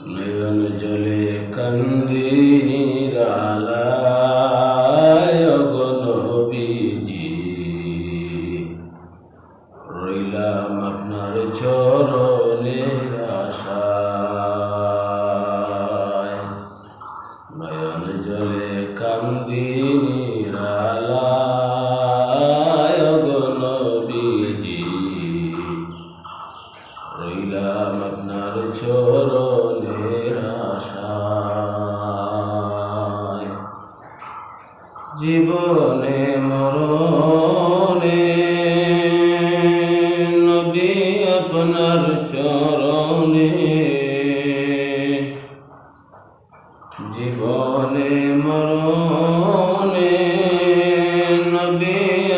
নয়ন জলে কান্দি নিরালায় গো নবীজি, রইলাম আপনার চরণের আশায়। নয়ন জলে কান্দি নিরালায় গো নবীজি, রইলাম আপনার চরণের আশায়। জীবনে মরণে নবী আপনার চরণে, জীবনে মরণে নবী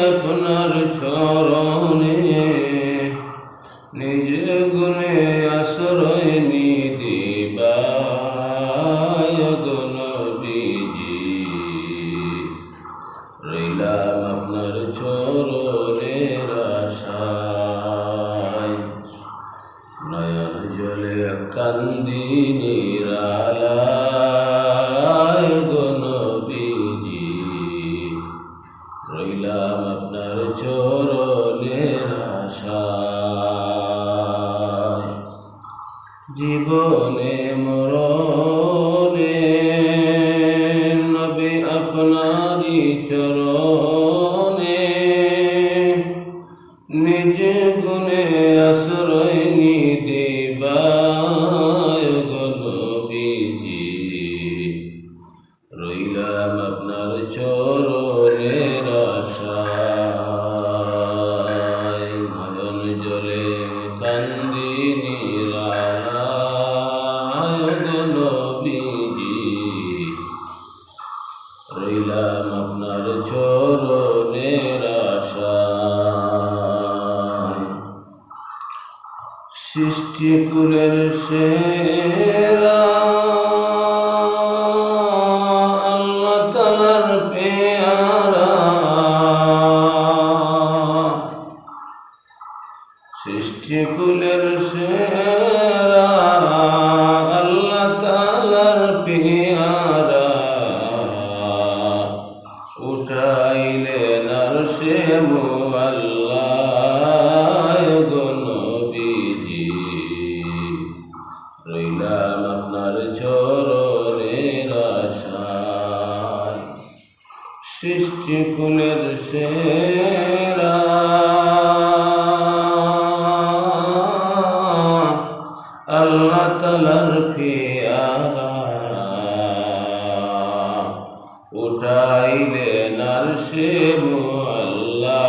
আপনার চরণে, নিজ গুণে আশ্রয় নিদিবায় গো নবীজি, রইলাম আপনার চরণের আশায়। নয়ন জলে কান্দি নিরালায় গো নবীজি, রইলাম আপনার চরণের আশায়। জীবনে মরণে নবী আপনারই চরণে, নিজ গুণে আশ্রয় নিদিবায় গো নবীজি, রইলাম আপনার চরণের আশায়। নয়ন জলে কান্দি নিরালায় গো নবীজি, রইলাম আপনার চরণের আশায়। সৃষ্টিকুলের সেরা আল্লাহ তাআলার পেয়ারা, সৃষ্টিকুলের সেরা আল্লাহ তাআলার পেয়ারা, উঠাইলেন আরশে মুআল্লায় গো নবীজি, রইলাম আপনার চরণের আশায়। সৃষ্টিকুলের সেরা আল্লাহ তাআলার পেয়ারা, উঠাইলেন আরশে মুআল্লা